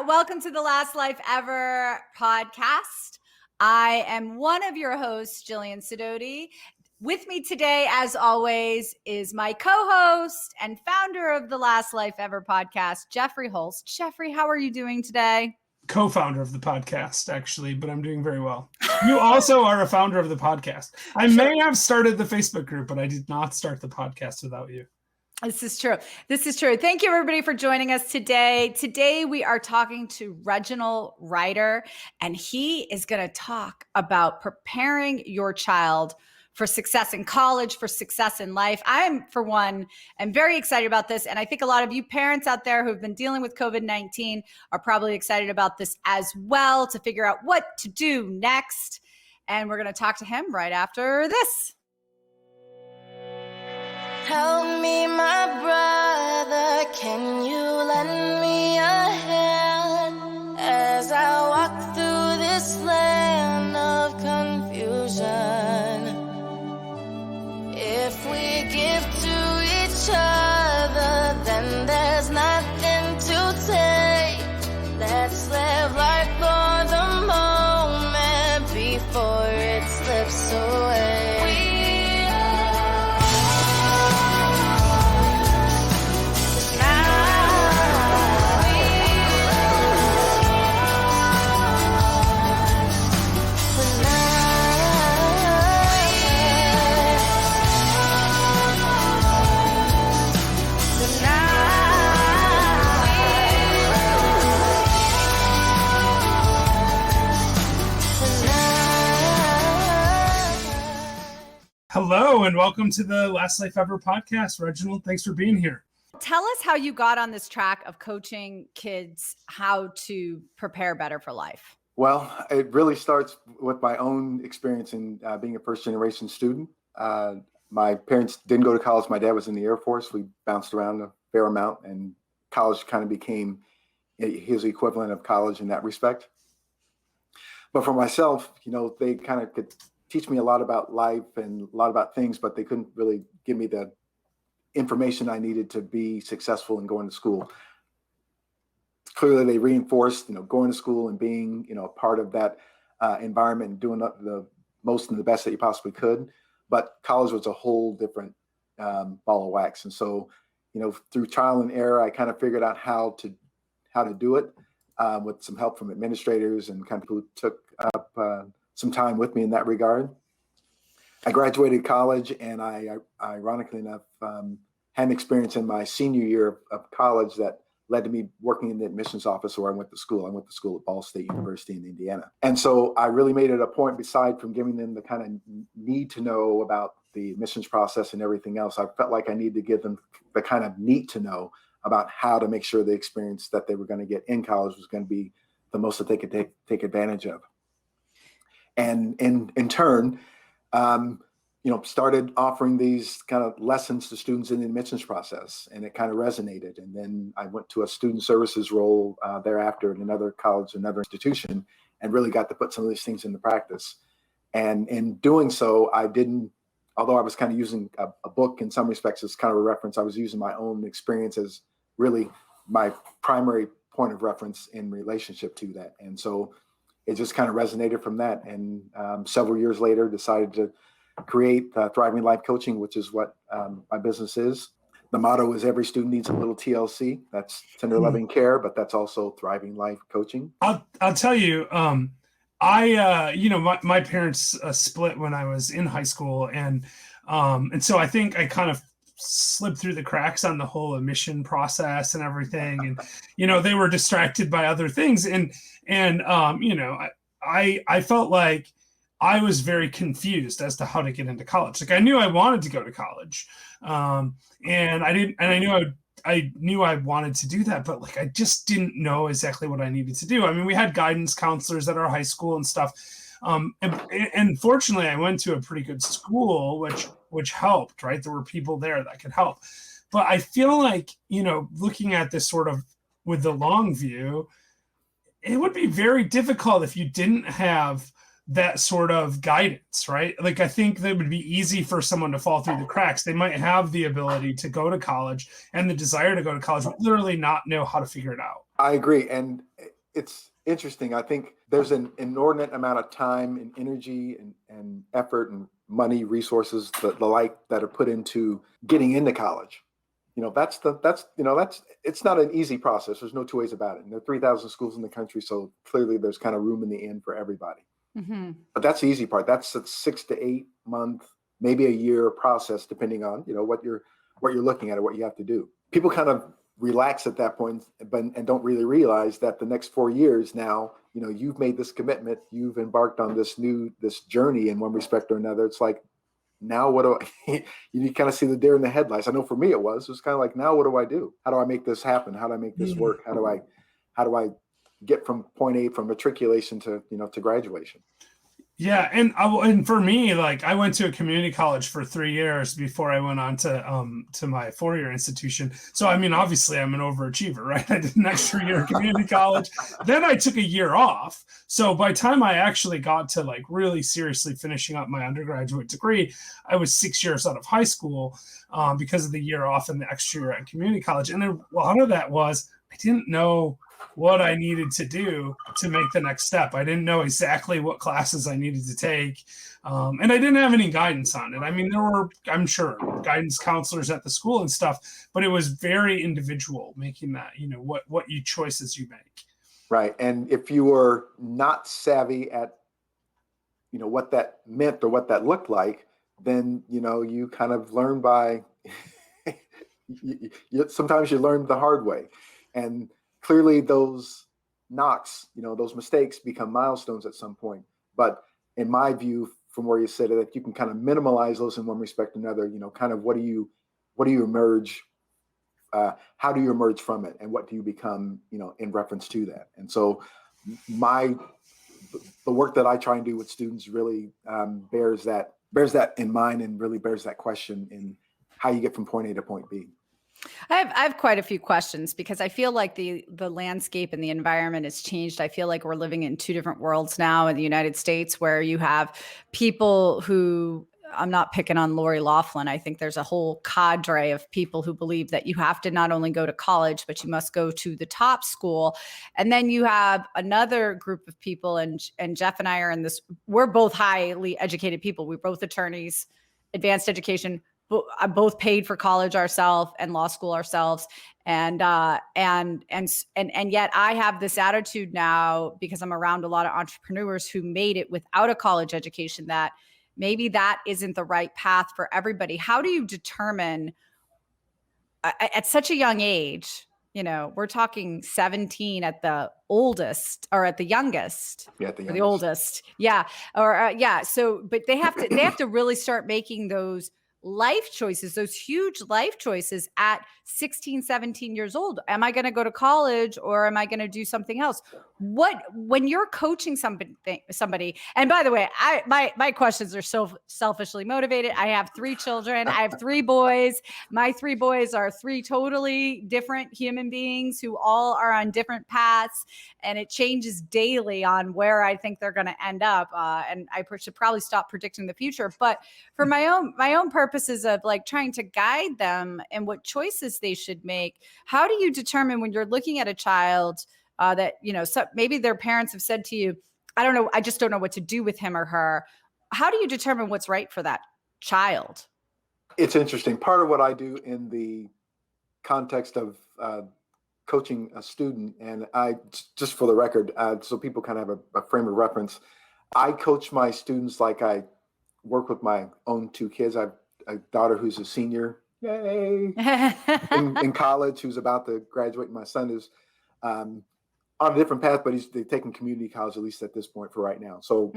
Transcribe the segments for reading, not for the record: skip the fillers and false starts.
Welcome to the Last Life Ever podcast. I am one of your hosts, Jillian Sidoti. With me today, as always, is my co-host and founder of the Last Life Ever podcast, Jeffrey Holst. Jeffrey, how are you doing today? Co-founder of the podcast, actually, but I'm doing very well. You also are a founder of the podcast. I may have started the Facebook group, but I did not start the podcast without you. This is true. Thank you, everybody, for joining us today. Today, we are talking to Reginald Ryder, and he is going to talk about preparing your child for success in college, for success in life. I'm, for one, am very excited about this. And I think a lot of you parents out there who've been dealing with COVID-19 are probably excited about this as well, to figure out what to do next. And we're going to talk to him right after this. Help me, my brother, can you lend me a hand as I walk through this land of confusion? If we give to each other, then there's nothing to take. Let's live life for the moment before it slips away. Hello, and welcome to the Last Life Ever podcast. Reginald, thanks for being here. Tell us how you got on this track of coaching kids how to prepare better for life. Well, it really starts with my own experience in being a first-generation student. My parents didn't go to college. My dad was in the Air Force. We bounced around a fair amount, and college kind of became his equivalent of college in that respect. But for myself, they kind of could teach me a lot about life and a lot about things, but they couldn't really give me the information I needed to be successful in going to school. Clearly, they reinforced, going to school and being, a part of that environment and doing the most and the best that you possibly could. But college was a whole different ball of wax. And so, through trial and error, I kind of figured out how to do it with some help from administrators and kind of people who took up some time with me in that regard. I graduated college, and I ironically enough, had an experience in my senior year of college that led to me working in the admissions office where I went to school. I went to school at Ball State University in Indiana. And so I really made it a point, beside from giving them the kind of need to know about the admissions process and everything else, I felt like I needed to give them the kind of need to know about how to make sure the experience that they were going to get in college was going to be the most that they could take advantage of. And in turn, started offering these kind of lessons to students in the admissions process, and it kind of resonated. And then I went to a student services role thereafter in another college, another institution, and really got to put some of these things into practice. And in doing so, although I was kind of using a book in some respects as kind of a reference, I was using my own experience as really my primary point of reference in relationship to that. And so it just kind of resonated from that. And several years later, decided to create Thriving Life Coaching, which is what my business is. The motto is every student needs a little TLC. That's tender loving care, but that's also Thriving Life Coaching. I'll tell you, my parents split when I was in high school. And so I think I kind of slipped through the cracks on the whole admission process and everything. And, they were distracted by other things. I felt like I was very confused as to how to get into college. Like, I knew I wanted to go to college, and I knew I wanted to do that, but like, I just didn't know exactly what I needed to do. I mean, we had guidance counselors at our high school and stuff. And fortunately, I went to a pretty good school, which helped, right? There were people there that could help. But I feel like, looking at this sort of with the long view, it would be very difficult if you didn't have that sort of guidance, right? Like, I think that would be easy for someone to fall through the cracks. They might have the ability to go to college and the desire to go to college, but literally not know how to figure it out. I agree. And it's interesting. I think there's an inordinate amount of time and energy and effort and money, resources, the like that are put into getting into college. That's it's not an easy process. There's no two ways about it. And there are 3,000 schools in the country, so clearly there's kind of room in the end for everybody. Mm-hmm. But that's the easy part. That's a 6 to 8 month, maybe a year process, depending on what you're looking at or what you have to do. People kind of relax at that point, and don't really realize that the next 4 years now, you've made this commitment, you've embarked on this journey in one respect or another. It's like, now what do I, you kind of see the deer in the headlights. I know for me it was kind of like, now what do I do? How do I make this happen? How do I make this work? How do I get from point A, from matriculation to graduation? Yeah, and for me, like, I went to a community college for 3 years before I went on to my 4-year institution. So I mean, obviously, I'm an overachiever, right? I did an extra year of community college, then I took a year off. So by the time I actually got to like really seriously finishing up my undergraduate degree, I was 6 years out of high school because of the year off and the extra year at community college. And a lot of that was I didn't know what I needed to do to make the next step. I didn't know exactly what classes I needed to take. And I didn't have any guidance on it. I mean, there were, I'm sure, guidance counselors at the school and stuff, but it was very individual making that, what choices you make. Right. And if you were not savvy at, what that meant or what that looked like, then, you kind of learn by, sometimes you learn the hard way. And clearly those knocks, those mistakes become milestones at some point. But in my view, from where you said it, that you can kind of minimize those in one respect or another, kind of what do you emerge, how do you emerge from it, and what do you become, in reference to that? And so the work that I try and do with students really bears that in mind, and really bears that question in how you get from point A to point B. I have quite a few questions because I feel like the landscape and the environment has changed. I feel like we're living in two different worlds now in the United States, where you have people who, I'm not picking on Lori Loughlin. I think there's a whole cadre of people who believe that you have to not only go to college, but you must go to the top school. And then you have another group of people, and Jeff and I are in this, we're both highly educated people. We're both attorneys, advanced education, both paid for college ourselves and law school ourselves. And yet I have this attitude now, because I'm around a lot of entrepreneurs who made it without a college education, that maybe that isn't the right path for everybody. How do you determine at such a young age, we're talking 17 at the oldest, or at the youngest, the oldest. Yeah. So, but they have to really start making those life choices, those huge life choices at 16, 17 years old. Am I going to go to college, or am I going to do something else? When you're coaching somebody, and by the way, my questions are so selfishly motivated. I have 3 children. I have 3 boys. My 3 boys are 3 totally different human beings who all are on different paths, and it changes daily on where I think they're going to end up. And I should probably stop predicting the future, but for my own purposes of like trying to guide them and what choices they should make, how do you determine when you're looking at a child that, so maybe their parents have said to you, I don't know, I just don't know what to do with him or her. How do you determine what's right for that child? It's interesting. Part of what I do in the context of coaching a student, and I, just for the record, so people kind of have a frame of reference, I coach my students like I work with my own 2 kids. I have a daughter who's a senior, yay, in college, who's about to graduate. My son is on a different path, but they're taking community college, at least at this point, for right now. So,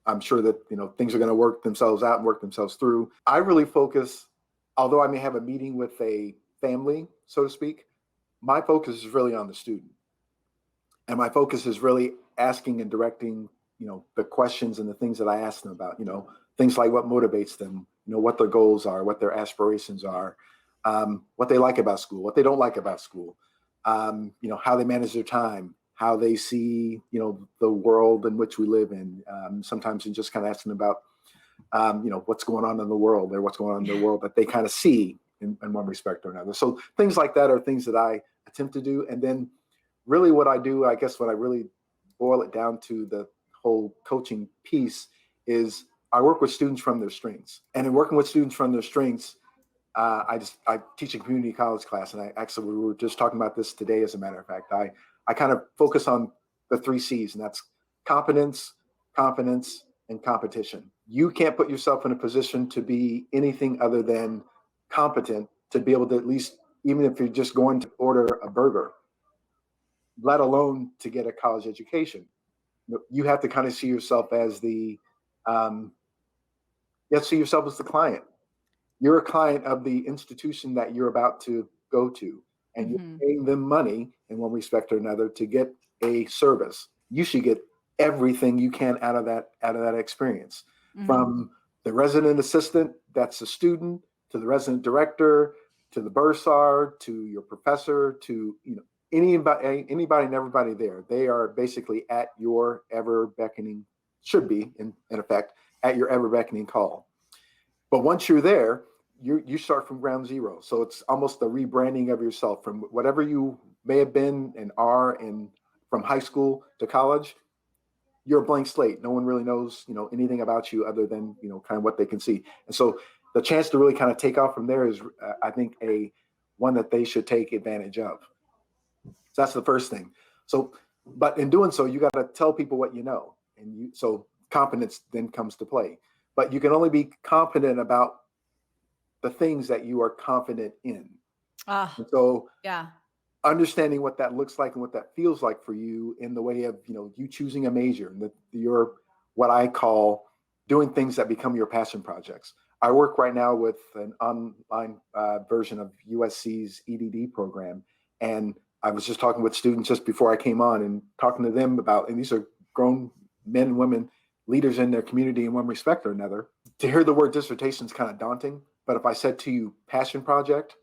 I'm sure that, things are going to work themselves out and work themselves through. I really focus, although I may have a meeting with a family, so to speak, my focus is really on the student. And my focus is really asking and directing, the questions and the things that I ask them about, things like what motivates them, what their goals are, what their aspirations are, what they like about school, what they don't like about school, how they manage their time, how they see, the world in which we live in. Sometimes you're just kind of asking about, what's going on in the world, or what's going on in the world that they kind of see in one respect or another. So things like that are things that I attempt to do. And then really what I do, I guess what I really boil it down to, the whole coaching piece, is I work with students from their strengths. And in working with students from their strengths, I teach a community college class, and we were just talking about this today. As a matter of fact, I kind of focus on the 3 C's, and that's competence, confidence, and competition. You can't put yourself in a position to be anything other than competent to be able to, at least, even if you're just going to order a burger, let alone to get a college education. You have to kind of see yourself as you have to see yourself as the client. You're a client of the institution that you're about to go to, and you're paying them money in one respect or another to get a service. You should get everything you can out of that experience, from the resident assistant that's a student, to the resident director, to the bursar, to your professor, to anybody and everybody there. They are basically at your ever beckoning, should be in effect, at your ever beckoning call. But once you're there, you start from ground zero. So it's almost the rebranding of yourself from whatever you may have been and are from high school to college. You're a blank slate. No one really knows, anything about you other than, kind of what they can see. And so the chance to really kind of take off from there is, I think, one that they should take advantage of. So that's the first thing. So, but in doing so, you got to tell people what you know. So confidence then comes to play. But you can only be confident about the things that you are confident in. And so understanding what that looks like and what that feels like for you, in the way of, you choosing a major, and you're what I call doing things that become your passion projects. I work right now with an online version of USC's EDD program. And I was just talking with students just before I came on, and talking to them about, and these are grown men and women, leaders in their community in one respect or another. To hear the word dissertation is kind of daunting. But if I said to you passion project,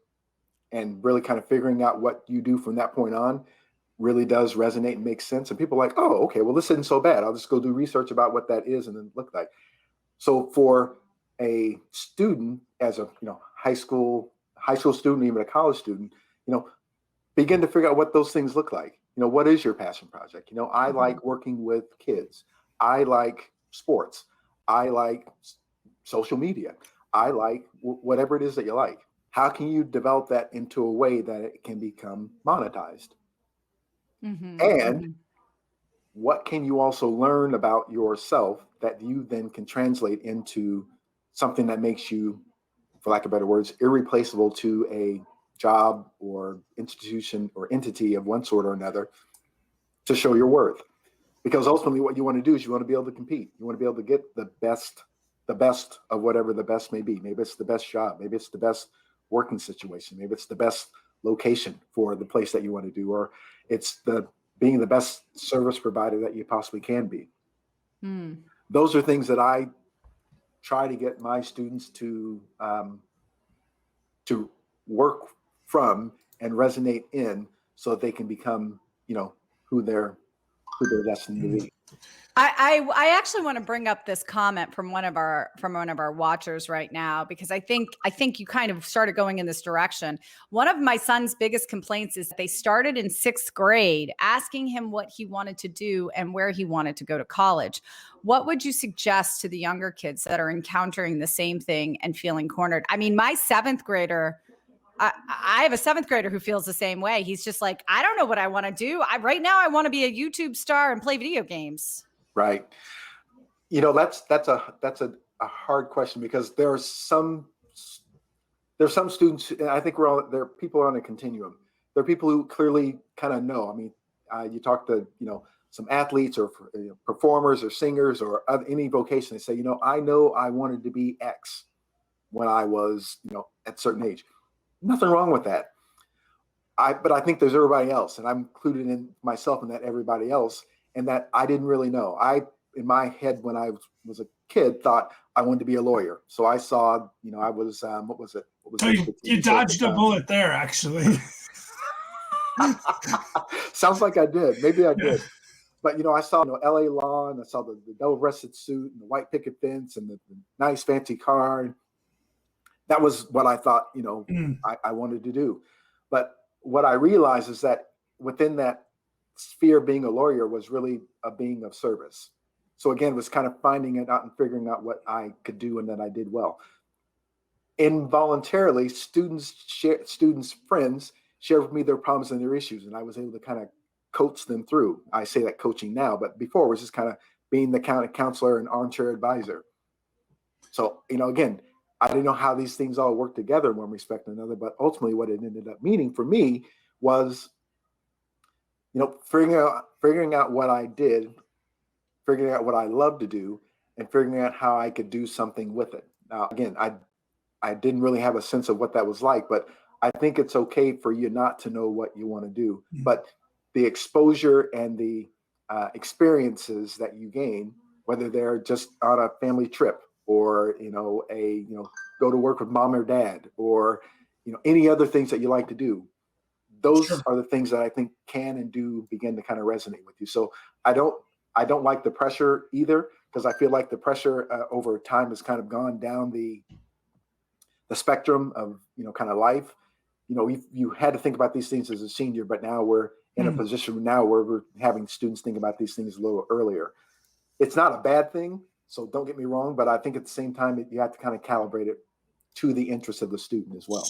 and really kind of figuring out what you do from that point on really does resonate and make sense. And people are like, oh, okay, well, this isn't so bad. I'll just go do research about what that is and then look like. So for a student, as a high school student, even a college student, begin to figure out what those things look like. What is your passion project? I like working with kids. I like sports. I like social media. I like whatever it is that you like. How can you develop that into a way that it can become monetized? And what can you also learn about yourself that you then can translate into something that makes you, for lack of better words, irreplaceable to a job or institution or entity of one sort or another, to show your worth? Because ultimately what you want to do is you want to be able to compete. You want to be able to get the best of whatever the best may be. Maybe it's the best job. Maybe it's the best working situation. Maybe it's the best location for the place that you want to do, or it's being the best service provider that you possibly can be. Those are things that I try to get my students to work from and resonate in, so that they can become, who they're destined to be. I actually want to bring up this comment from one of our watchers right now, because I think you kind of started going in this direction. One of my son's biggest complaints is they started in 6th grade asking him what he wanted to do and where he wanted to go to college. What would you suggest to the younger kids that are encountering the same thing and feeling cornered? I mean, my 7th grader, I have a 7th grader who feels the same way. He's just like, I don't know what I want to do. Right now I want to be a YouTube star and play video games. Right. That's a hard question, because there are some students, and I think there are people on a continuum. There are people who clearly kind of know. I mean, you talk to, some athletes or performers or singers or any vocation. They say, I know I wanted to be X when I was, at a certain age. Nothing wrong with that. But I think there's everybody else, and I'm included in myself in that everybody else, and that I didn't really know. In my head, when I was a kid, thought I wanted to be a lawyer. So I saw, I was, what was it? So you dodged a bullet there, actually. Sounds like I did. Maybe I did. But, I saw, LA Law, and I saw the double-breasted suit and the white picket fence and the nice fancy car. And that was what I thought, I wanted to do. But what I realized is that within that sphere of being a lawyer was really a being of service. So again, it was kind of finding it out and figuring out what I could do and that I did well. Involuntarily, students' friends shared with me their problems and their issues, and I was able to kind of coach them through. I say that coaching now, but before it was just kind of being the counselor and armchair advisor. So, again, I didn't know how these things all work together in one respect or another, but ultimately what it ended up meaning for me was, figuring out what I did, figuring out what I love to do, and figuring out how I could do something with it. Now, again, I didn't really have a sense of what that was like, but I think it's okay for you not to know what you want to do. But the exposure and the experiences that you gain, whether they're just on a family trip or, go to work with mom or dad or, any other things that you like to do, those are the things that I think can and do begin to kind of resonate with you. So I don't like the pressure either, because I feel like the pressure over time has kind of gone down the spectrum of, kind of life. You had to think about these things as a senior, but now we're in a position now where we're having students think about these things a little earlier. It's not a bad thing, so don't get me wrong, but I think at the same time, you have to kind of calibrate it to the interest of the student as well.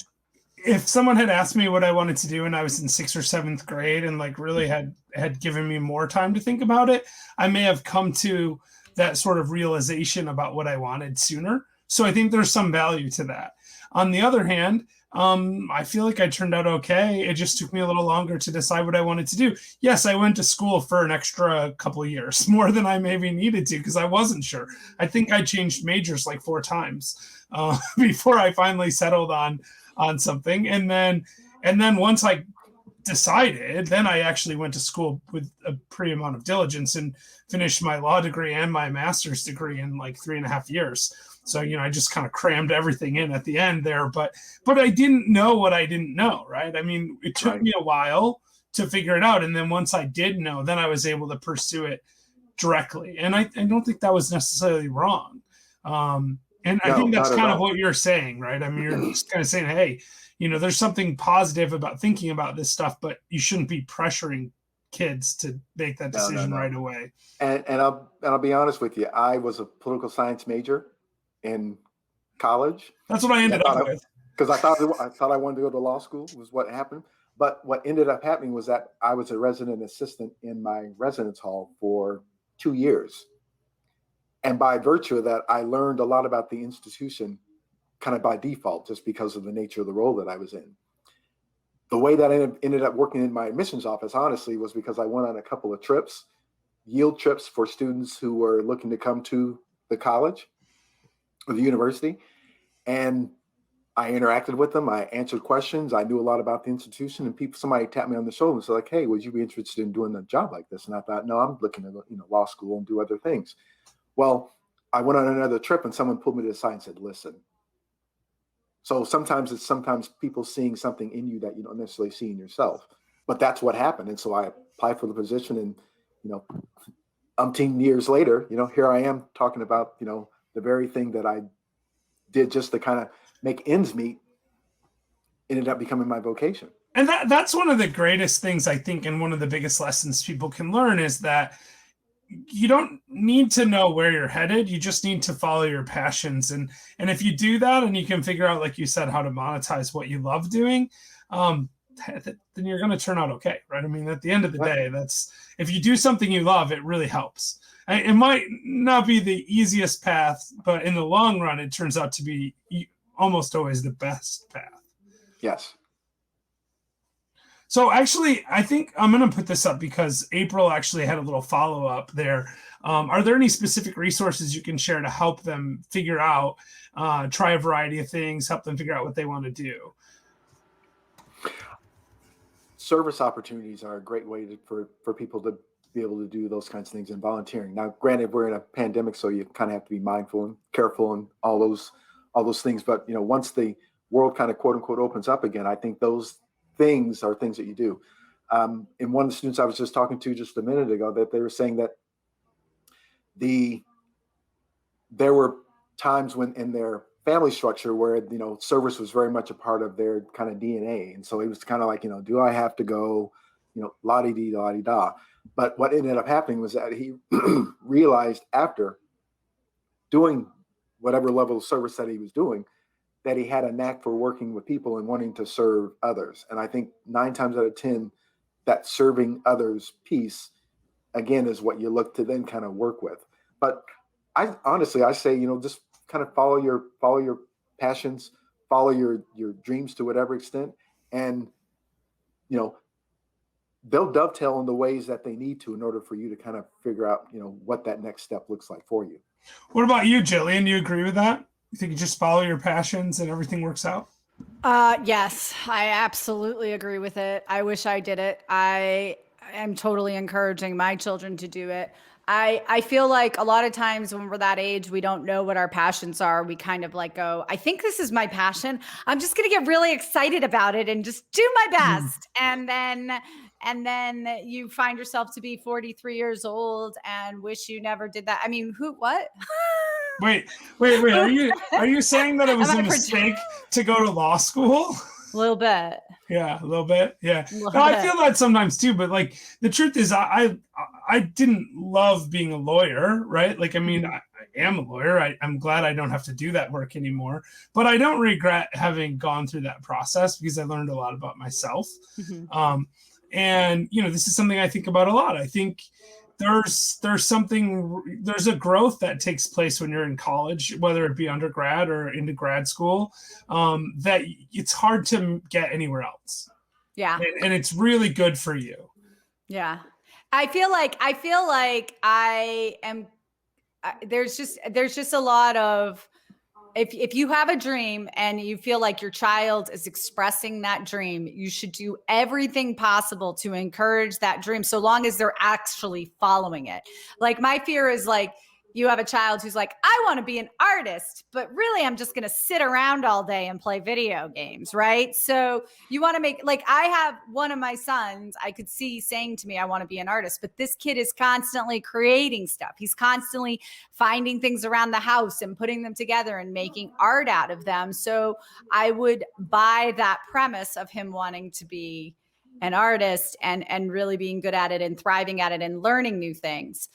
If someone had asked me what I wanted to do when I was in 6th or 7th grade and like really had given me more time to think about it, I may have come to that sort of realization about what I wanted sooner. So I think there's some value to that. On the other hand, I feel like I turned out okay. It just took me a little longer to decide what I wanted to do. Yes, I went to school for an extra couple of years, more than I maybe needed to, because I wasn't sure. I think I changed majors like 4 times before I finally settled on something. And then once I decided, then I actually went to school with a pretty amount of diligence and finished my law degree and my master's degree in like 3.5 years. So, I just kind of crammed everything in at the end there, but I didn't know what I didn't know, right? I mean, it took me a while to figure it out. And then once I did know, then I was able to pursue it directly. And I don't think that was necessarily wrong. And I think that's kind of what you're saying, right? I mean, you're just kind of saying, hey, there's something positive about thinking about this stuff, but you shouldn't be pressuring kids to make that decision right away. And I'll be honest with you. I was a political science major in college. That's what I ended up with. Because I thought I wanted to go to law school was what happened. But what ended up happening was that I was a resident assistant in my residence hall for 2 years. And by virtue of that, I learned a lot about the institution kind of by default, just because of the nature of the role that I was in. The way that I ended up working in my admissions office, honestly, was because I went on a couple of trips, yield trips for students who were looking to come to the college or the university. And I interacted with them. I answered questions. I knew a lot about the institution, and somebody tapped me on the shoulder and said, like, hey, would you be interested in doing a job like this? And I thought, no, I'm looking at law school and do other things. Well, I went on another trip and someone pulled me to the side and said, listen. So sometimes people seeing something in you that you don't necessarily see in yourself, but that's what happened. And so I applied for the position, and, umpteen years later, here I am talking about, the very thing that I did just to kind of make ends meet ended up becoming my vocation. And that's one of the greatest things, I think, and one of the biggest lessons people can learn is that you don't need to know where you're headed. You just need to follow your passions. And if you do that and you can figure out, like you said, how to monetize what you love doing, then you're going to turn out okay, right? I mean, at the end of the day, if you do something you love, it really helps. It might not be the easiest path, but in the long run, it turns out to be almost always the best path. Yes. So actually, I think I'm going to put this up because April actually had a little follow-up there. Are there any specific resources you can share to help them figure out, try a variety of things, help them figure out what they want to do? Service opportunities are a great way for people to be able to do those kinds of things, and volunteering. Now, granted, we're in a pandemic, so you kind of have to be mindful and careful and all those things. But once the world kind of quote unquote opens up again, I think those things are things that you do. And one of the students I was just talking to just a minute ago, that they were saying that there were times when in their family structure where service was very much a part of their kind of DNA, and so it was kind of like do I have to go la-di-di-da-di-da. But what ended up happening was that he realized after doing whatever level of service that he was doing, that he had a knack for working with people and wanting to serve others. And I think 9 times out of 10, that serving others piece, again, is what you look to then kind of work with. But I say, just kind of follow your passions, follow your dreams to whatever extent, and they'll dovetail in the ways that they need to in order for you to kind of figure out what that next step looks like for you. What about you, Jillian? Do you agree with that? You think you just follow your passions and everything works out? Yes, I absolutely agree with it. I wish I did it. I am totally encouraging my children to do it. I feel like a lot of times when we're that age, we don't know what our passions are. We kind of like go, I think this is my passion. I'm just going to get really excited about it and just do my best. And then you find yourself to be 43 years old and wish you never did that. I mean, what? Wait. Are you saying that it was a mistake to go to law school? A little bit. Yeah, a little bit. Yeah. No, I feel that sometimes too, but like the truth is I didn't love being a lawyer, right? Like, I mean, I am a lawyer. I'm glad I don't have to do that work anymore, but I don't regret having gone through that process because I learned a lot about myself. And, this is something I think about a lot. I think there's a growth that takes place when you're in college, whether it be undergrad or into grad school, that it's hard to get anywhere else. Yeah. And it's really good for you. Yeah. I feel like I am, there's just a lot of, if you have a dream and you feel like your child is expressing that dream, you should do everything possible to encourage that dream, so long as they're actually following it. Like, my fear is like, you have a child who's like, I want to be an artist, but really I'm just going to sit around all day and play video games, right? So you want to make, like, I have one of my sons, I could see saying to me, I want to be an artist, but this kid is constantly creating stuff. He's constantly finding things around the house and putting them together and making art out of them. So I would buy that premise of him wanting to be an artist and really being good at it and thriving at it and learning new things.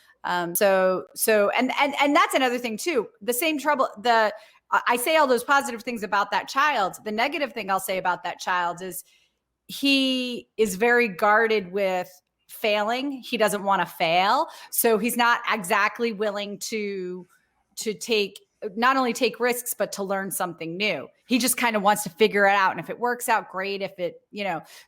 So that's another thing too. The same trouble, I say all those positive things about that child. The negative thing I'll say about that child is he is very guarded with failing. He doesn't want to fail. So he's not exactly willing to not only take risks, but to learn something new. He just kind of wants to figure it out. And if it works out, great. If it,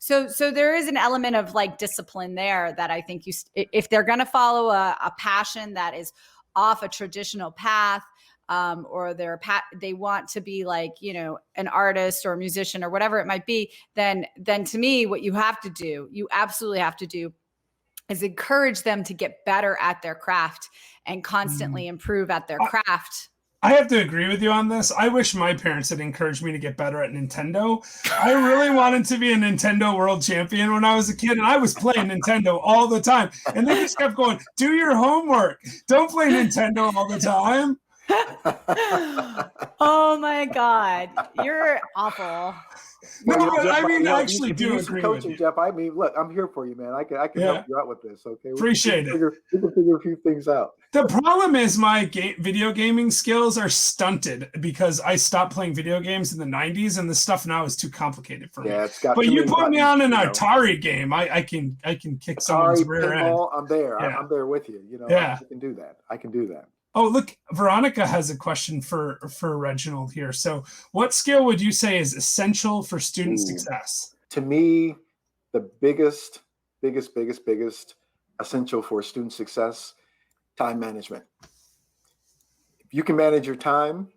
so there is an element of like discipline there that I think if they're going to follow a passion that is off a traditional path, or they want to be like, an artist or a musician or whatever it might be, then to me, what you absolutely have to do is encourage them to get better at their craft and constantly improve at their craft. I have to agree with you on this. I wish my parents had encouraged me to get better at Nintendo. I really wanted to be a Nintendo world champion when I was a kid, and I was playing Nintendo all the time. And they just kept going, do your homework. Don't play Nintendo all the time. Oh my God. You're awful. No, but Jeff, I mean, I actually do agree with you. Jeff, I mean, look, I'm here for you, man. I can help you out with this, okay? Appreciate it. We can figure a few things out. The problem is my video gaming skills are stunted because I stopped playing video games in the 90s, and the stuff now is too complicated for me. It's got but you put me on an Atari game, I can kick someone's rear end. I'm there. Yeah. I'm there with you. I can do that. I can do that. Oh, look, Veronica has a question for Reginald here. So what skill would you say is essential for student success? To me, the biggest essential for student success, time management. If you can manage your time,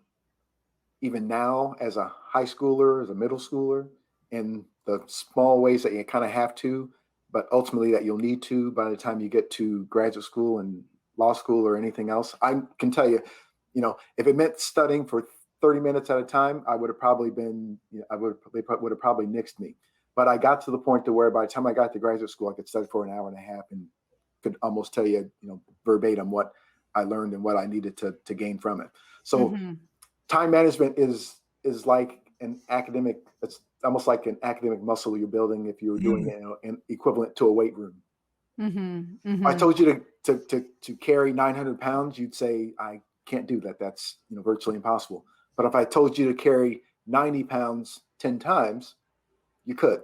even now as a high schooler, as a middle schooler, in the small ways that you kind of have to, but ultimately that you'll need to by the time you get to graduate school and law school or anything else. I can tell you, if it meant studying for 30 minutes at a time, I would have probably been, they would have probably nixed me. But I got to the point to where by the time I got to graduate school, I could study for an hour and a half and could almost tell you, verbatim what I learned and what I needed to gain from it. So time management is like an academic, it's almost like an academic muscle you're building if you were doing it, in equivalent to a weight room. If I told you to carry 900 pounds, you'd say, I can't do that. That's virtually impossible. But if I told you to carry 90 pounds 10 times, you could.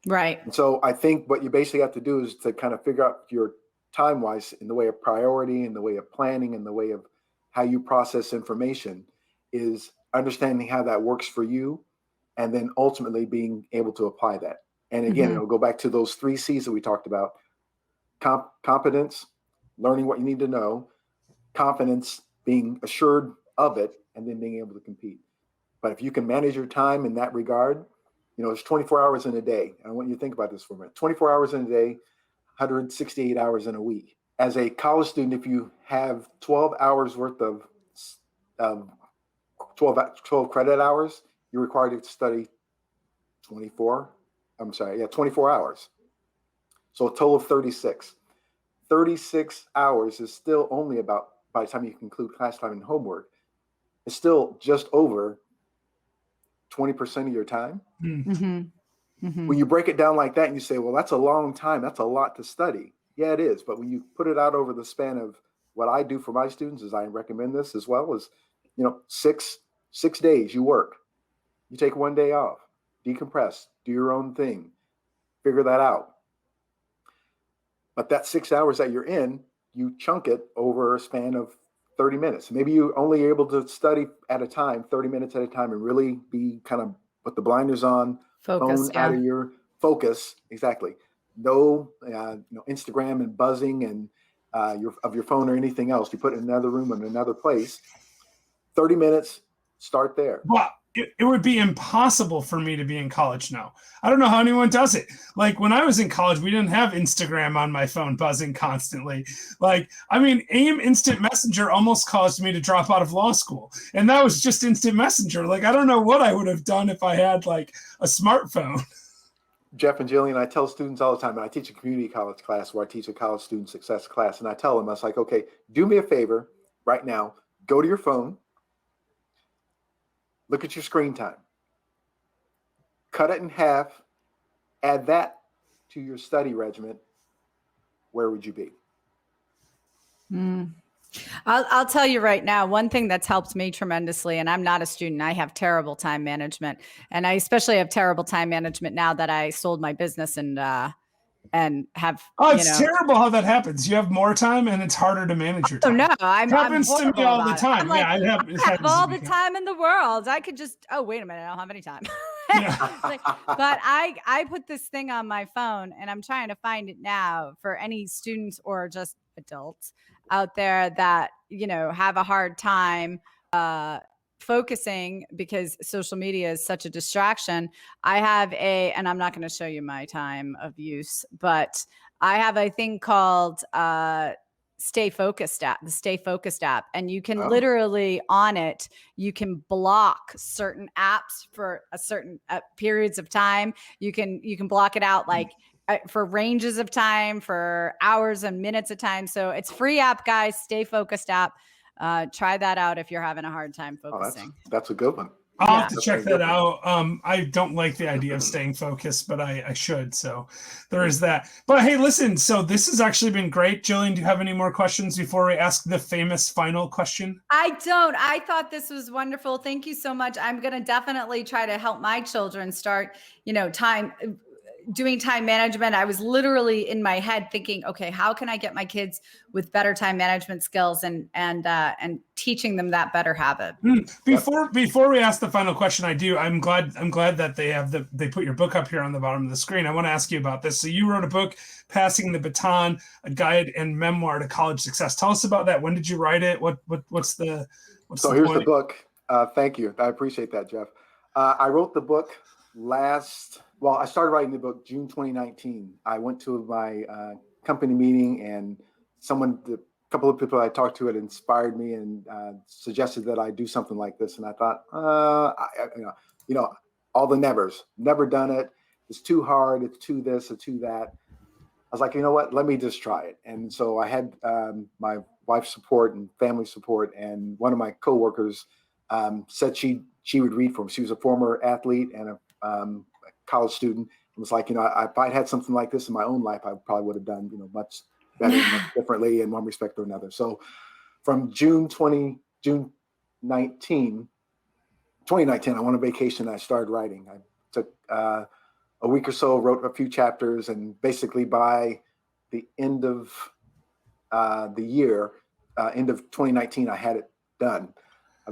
Right. And so I think what you basically have to do is to kind of figure out your time-wise in the way of priority, in the way of planning, in the way of how you process information, is understanding how that works for you, and then ultimately being able to apply that. And again, it'll go back to those 3 C's that we talked about: competence, learning what you need to know; confidence, being assured of it; and then being able to compete. But if you can manage your time in that regard, there's 24 hours in a day. And I want you to think about this for a minute. 24 hours in a day, 168 hours in a week. As a college student, if you have 12 hours worth of 12 credit hours, you're required to study 24 hours. So a total of 36. 36 hours is still only about, by the time you conclude class time and homework, it's still just over 20% of your time. When you break it down like that and you say, well, that's a long time, that's a lot to study. Yeah, it is. But when you put it out over the span of what I do for my students, is I recommend this as well, is 6 days you work, you take 1 day off, decompress, do your own thing, figure that out. But that 6 hours that you're in, you chunk it over a span of 30 minutes. Maybe you're only able to study at a time, 30 minutes at a time, and really be kind of put the blinders on, Focus, phone out of your focus. Exactly. No, Instagram and buzzing and your phone or anything else. You put it in another room in another place. 30 minutes, start there. Well, it would be impossible for me to be in college now. I don't know how anyone does it. Like when I was in college, we didn't have Instagram on my phone buzzing constantly. AIM Instant Messenger almost caused me to drop out of law school. And that was just Instant Messenger. I don't know what I would have done if I had a smartphone. Jeff and Jillian, I tell students all the time, and I teach a community college class where I teach a college student success class, and I tell them, I was like, okay, do me a favor right now, go to your phone, look at your screen time, cut it in half, add that to your study regimen. Where would you be? I'll tell you right now, one thing that's helped me tremendously, and I'm not a student, I have terrible time management. And I especially have terrible time management now that I sold my business and have. It's terrible how that happens. You have more time and it's harder to manage your time. Oh no, it happens to me all the time. I have all the time in the world. I could just, wait a minute, I don't have any time. But I put this thing on my phone and I'm trying to find it now for any students or just adults out there that, have a hard time focusing because social media is such a distraction. I have and I'm not going to show you my time of use, but I have a thing called Stay Focused app, the Stay Focused app. And you can literally on it, you can block certain apps for a certain periods of time. You can block it out for ranges of time, for hours and minutes of time. So it's free app, guys. Stay Focused app. Try that out if you're having a hard time focusing. That's a good one. I'll have to check that out. I don't like the idea of staying focused, but I should. So there is that. But hey, listen, so this has actually been great. Jillian, do you have any more questions before we ask the famous final question? I don't. I thought this was wonderful. Thank you so much. I'm going to definitely try to help my children start, doing time management. I was literally in my head thinking, okay, how can I get my kids with better time management skills and teaching them that better habit? Before we ask the final question, I'm glad that they put your book up here on the bottom of the screen. I want to ask you about this. So you wrote a book, Passing the Baton, a guide and memoir to college success. Tell us about that. When did you write it? What's the here's the book. Thank you. I appreciate that, Jeff. I wrote the book I started writing the book June 2019. I went to my company meeting and a couple of people I talked to had inspired me and suggested that I do something like this. And I thought, all the nevers, never done it. It's too hard. It's too this or too that. I was like, you know what? Let me just try it. And so I had my wife's support and family support. And one of my coworkers said she would read for me. She was a former athlete and a college student. It was like, if I'd had something like this in my own life, I probably would have done, much better, much differently in one respect or another. So from June 2019, I went on vacation. I started writing. I took a week or so, wrote a few chapters, and basically by the end of the year, end of 2019, I had it done. I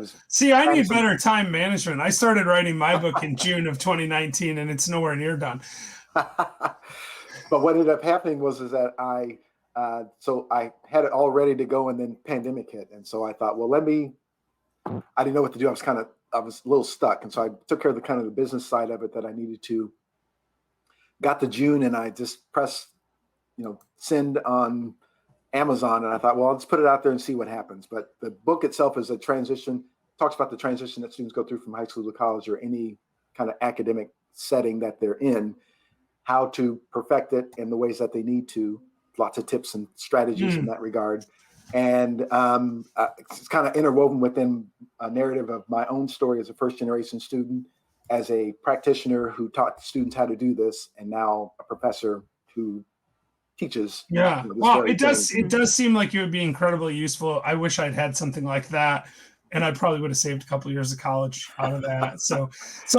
need better time management. I started writing my book in June of 2019, and it's nowhere near done. But what ended up happening was that I had it all ready to go, and then pandemic hit, and so I thought, well, I didn't know what to do. I was a little stuck, and so I took care of the business side of it that I needed to. Got to June, and I just pressed, send on Amazon, and I thought, well, let's put it out there and see what happens. But the book itself is talks about the transition that students go through from high school to college or any kind of academic setting that they're in, how to perfect it in the ways that they need to, lots of tips and strategies in that regard. And it's kind of interwoven within a narrative of my own story as a first generation student, as a practitioner who taught students how to do this, and now a professor who teaches. Yeah. Well, it does seem like it would be incredibly useful. I wish I'd had something like that, and I probably would have saved a couple of years of college out of that. So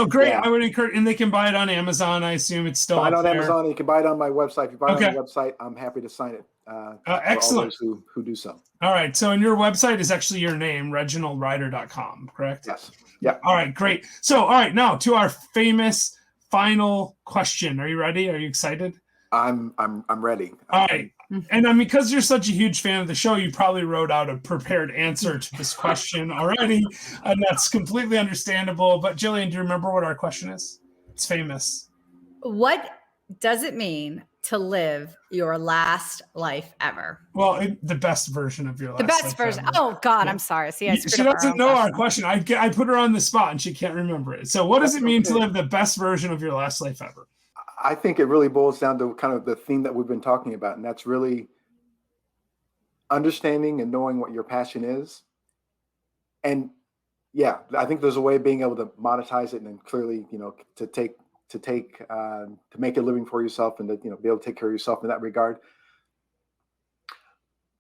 great. Yeah. I would encourage, and they can buy it on Amazon. I assume it's still on there. Amazon. You can buy it on my website. If you buy it on the website, I'm happy to sign it. Excellent. For all those who do so. All right. So, and your website is actually your name, reginaldryder.com, correct? Yes. Yeah. All right. Great. So, all right. Now to our famous final question. Are you ready? Are you excited? I'm ready. All right. And because you're such a huge fan of the show, you probably wrote out a prepared answer to this question already, and that's completely understandable. But Jillian, do you remember what our question is? It's famous. What does it mean to live your last life ever? Well, the best version of your life. The best version. Ever. Oh God, I'm sorry. See, she doesn't know our question. I put her on the spot and she can't remember it. So what does it mean to live the best version of your last life ever? I think it really boils down to kind of the theme that we've been talking about, and that's really understanding and knowing what your passion is. And yeah, I think there's a way of being able to monetize it, and then clearly, to make a living for yourself, and to be able to take care of yourself in that regard.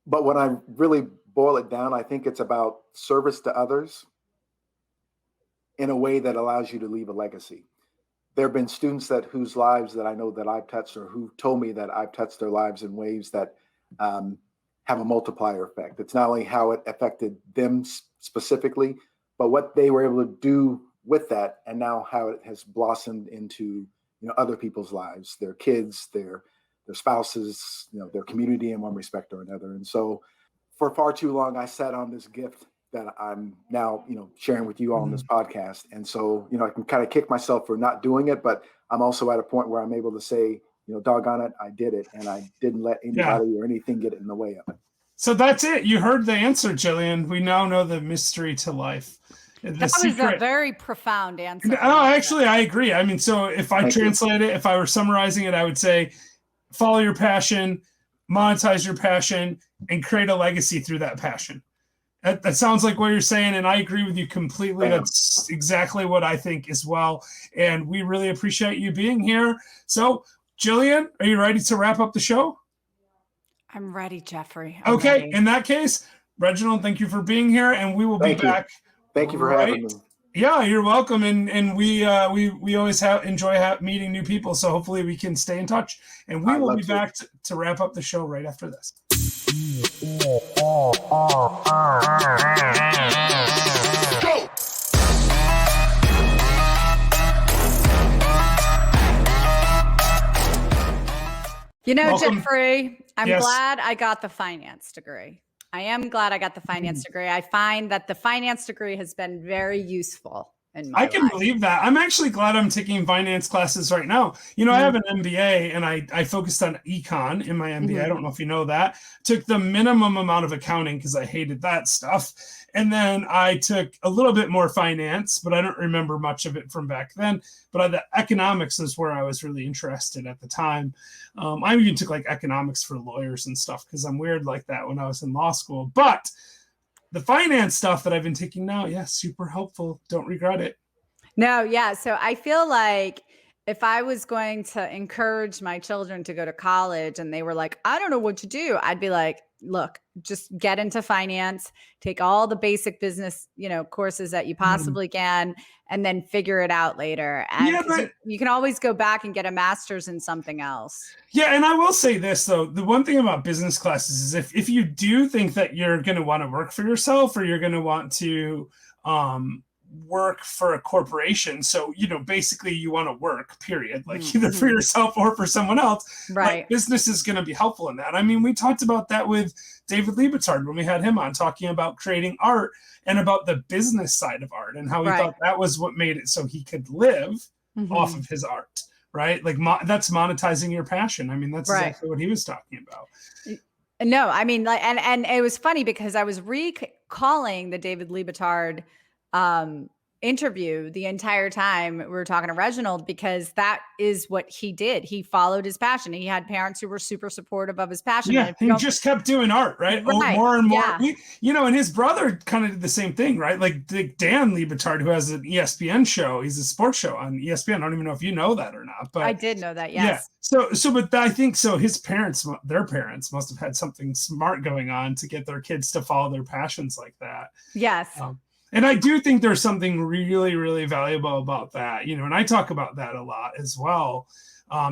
But when I really boil it down, I think it's about service to others in a way that allows you to leave a legacy. There have been students whose lives that I know that I've touched, or who told me that I've touched their lives in ways that have a multiplier effect. It's not only how it affected them specifically, but what they were able to do with that, and now how it has blossomed into other people's lives, their kids, their spouses, their community in one respect or another. And so for far too long, I sat on this gift that I'm now, sharing with you all on this podcast. And so, I can kind of kick myself for not doing it, but I'm also at a point where I'm able to say, doggone it, I did it. And I didn't let anybody or anything get in the way of it. So that's it. You heard the answer, Jillian. We now know the mystery to life. That was a very profound answer. Oh, actually, I agree. I mean, so if I translate it, if I were summarizing it, I would say, follow your passion, monetize your passion, and create a legacy through that passion. That sounds like what you're saying, and I agree with you completely. That's exactly what I think as well. And we really appreciate you being here. So, Jillian, are you ready to wrap up the show? I'm ready, Jeffrey. Okay. Ready. In that case, Reginald, thank you for being here, and we will be back. Thank you for having me. Yeah, you're welcome. And we always enjoy meeting new people. So hopefully we can stay in touch. And we will be back to wrap up the show right after this. Go! Welcome. Jeffrey, I'm glad I got the finance degree. I am glad I got the finance degree. I find that the finance degree has been very useful in my life. I can believe that. I'm actually glad I'm taking finance classes right now. I have an MBA, and I focused on econ in my MBA. I don't know if you know that. Took the minimum amount of accounting because I hated that stuff. And then I took a little bit more finance, but I don't remember much of it from back then. But the economics is where I was really interested at the time. I even took like economics for lawyers and stuff because I'm weird like that when I was in law school. But the finance stuff that I've been taking now, super helpful. Don't regret it. No, yeah. So I feel like if I was going to encourage my children to go to college and they were like, I don't know what to do, I'd be like, look, just get into finance, take all the basic business, courses that you possibly can, and then figure it out later. And Yeah, but you can always go back and get a master's in something else. yeah, and I will say this though, the one thing about business classes is if you do think that you're going to want to work for yourself or you're going to want to work for a corporation, so basically you want to work, period, like either for yourself or for someone else, right? Like, business is going to be helpful in that. I mean, we talked about that with David Liebetard when we had him on, talking about creating art and about the business side of art and how he thought that was what made it so he could live off of his art, right? Like that's monetizing your passion. I mean, that's exactly what he was talking about. No, I mean, like, and it was funny because I was recalling the David Liebetard interview the entire time we were talking to Reginald, because that is what he did. He followed his passion. He had parents who were super supportive of his passion. Yeah, he just kept doing art, right? More and more. Yeah. And his brother kind of did the same thing, right? Like Dan Liebetard, who has an ESPN show. He's a sports show on ESPN. I don't even know if you know that or not, but I did know that. Yes. Yeah. But I think so. Their parents must have had something smart going on to get their kids to follow their passions like that. Yes. And I do think there's something really, really valuable about that, and I talk about that a lot as well.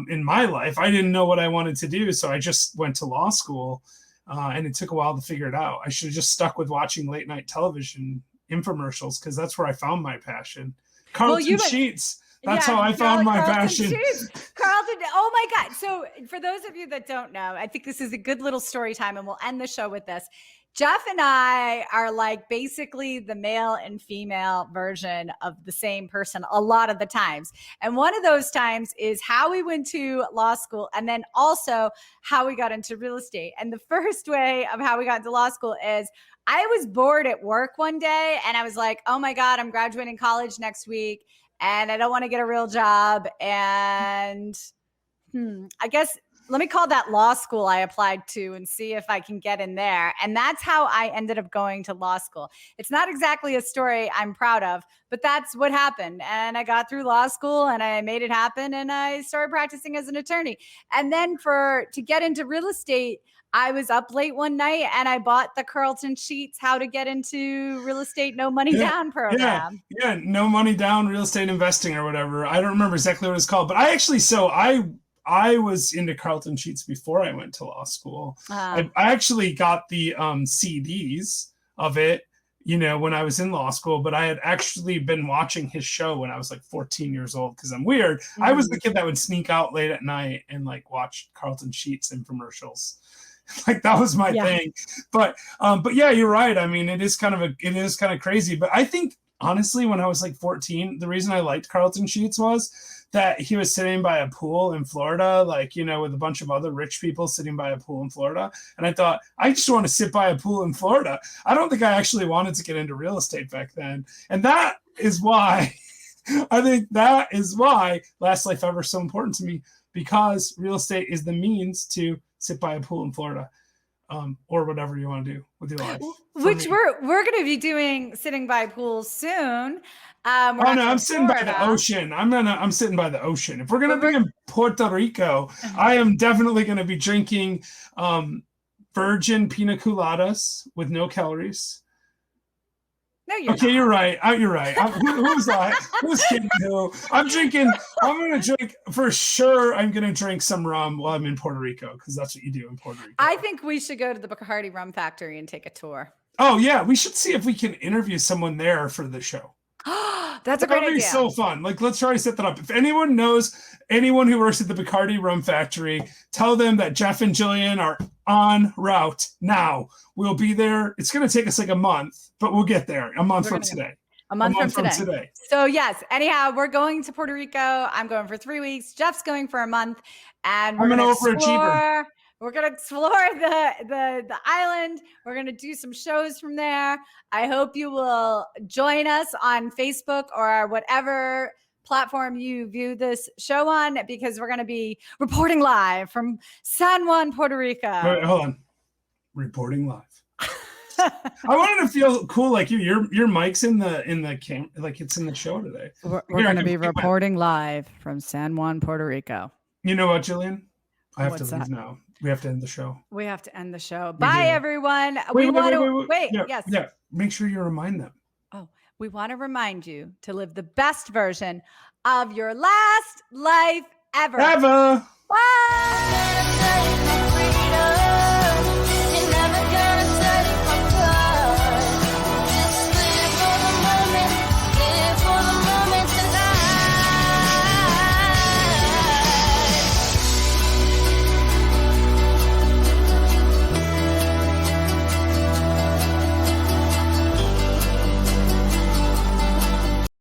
In my life, I didn't know what I wanted to do, so I just went to law school, and it took a while to figure it out. I should have just stuck with watching late night television infomercials, because that's where I found my passion. Carlton Sheets. That's how I found my passion. Carlton, oh my God. So for those of you that don't know, I think this is a good little story time, and we'll end the show with this. Jeff and I are like basically the male and female version of the same person a lot of the times. And one of those times is how we went to law school, and then also how we got into real estate. And the first way of how we got into law school is I was bored at work one day and I was like, oh my God, I'm graduating college next week and I don't want to get a real job. And I guess let me call that law school I applied to and see if I can get in there. And that's how I ended up going to law school. It's not exactly a story I'm proud of, but that's what happened. And I got through law school and I made it happen, and I started practicing as an attorney. And then to get into real estate, I was up late one night and I bought the Carlton Sheets How to Get Into Real Estate No Money Down program. Yeah, no money down real estate investing or whatever. I don't remember exactly what it's called, but I was into Carlton Sheets before I went to law school. I actually got the CDs of it, when I was in law school, but I had actually been watching his show when I was like 14 years old, because I'm weird. Mm-hmm. I was the kid that would sneak out late at night and like watch Carlton Sheets infomercials. Like that was my thing. But yeah, you're right. I mean, it is kind of crazy. But I think honestly, when I was like 14, the reason I liked Carlton Sheets was that he was sitting by a pool in Florida, like, with a bunch of other rich people sitting by a pool in Florida. And I thought, I just want to sit by a pool in Florida. I don't think I actually wanted to get into real estate back then. And that is why, Last Life Ever is so important to me, because real estate is the means to sit by a pool in Florida. Or whatever you want to do with your life. Which we're going to be doing, sitting by pools soon. I'm sitting by the ocean. I'm sitting by the ocean. If we're going to be in Puerto Rico, I am definitely going to be drinking virgin pina coladas with no calories. No, you're okay, not. You're right. You're right. Who's that? Who's kidding who? I'm going to drink, for sure, I'm going to drink some rum while I'm in Puerto Rico, because that's what you do in Puerto Rico. I think we should go to the Bacardi Rum Factory and take a tour. Oh, yeah. We should see if we can interview someone there for the show. That's a great idea. That'd be so fun. Like, let's try to set that up. If anyone knows anyone who works at the Bacardi Rum Factory, tell them that Jeff and Jillian are en route now. We'll be there. It's going to take us like a month, but we'll get there a month from today. A month from today. So yes, anyhow, we're going to Puerto Rico. I'm going for 3 weeks. Jeff's going for a month, and we're going to explore. We're going to explore the island. We're going to do some shows from there. I hope you will join us on Facebook or whatever platform you view this show on, because we're going to be reporting live from San Juan, Puerto Rico. Wait, hold on. Reporting live. I wanted to feel cool like you. Your mic's in the cam, like it's in the show today. We're going to be reporting live from San Juan, Puerto Rico. You know what, Jillian? I have What's to leave that? now. We have to end the show. We have to end the show. Bye, everyone. Wait. Yes. Yeah. Make sure you remind them. Oh, we want to remind you to live the best version of your last life ever. Bye. Freedom.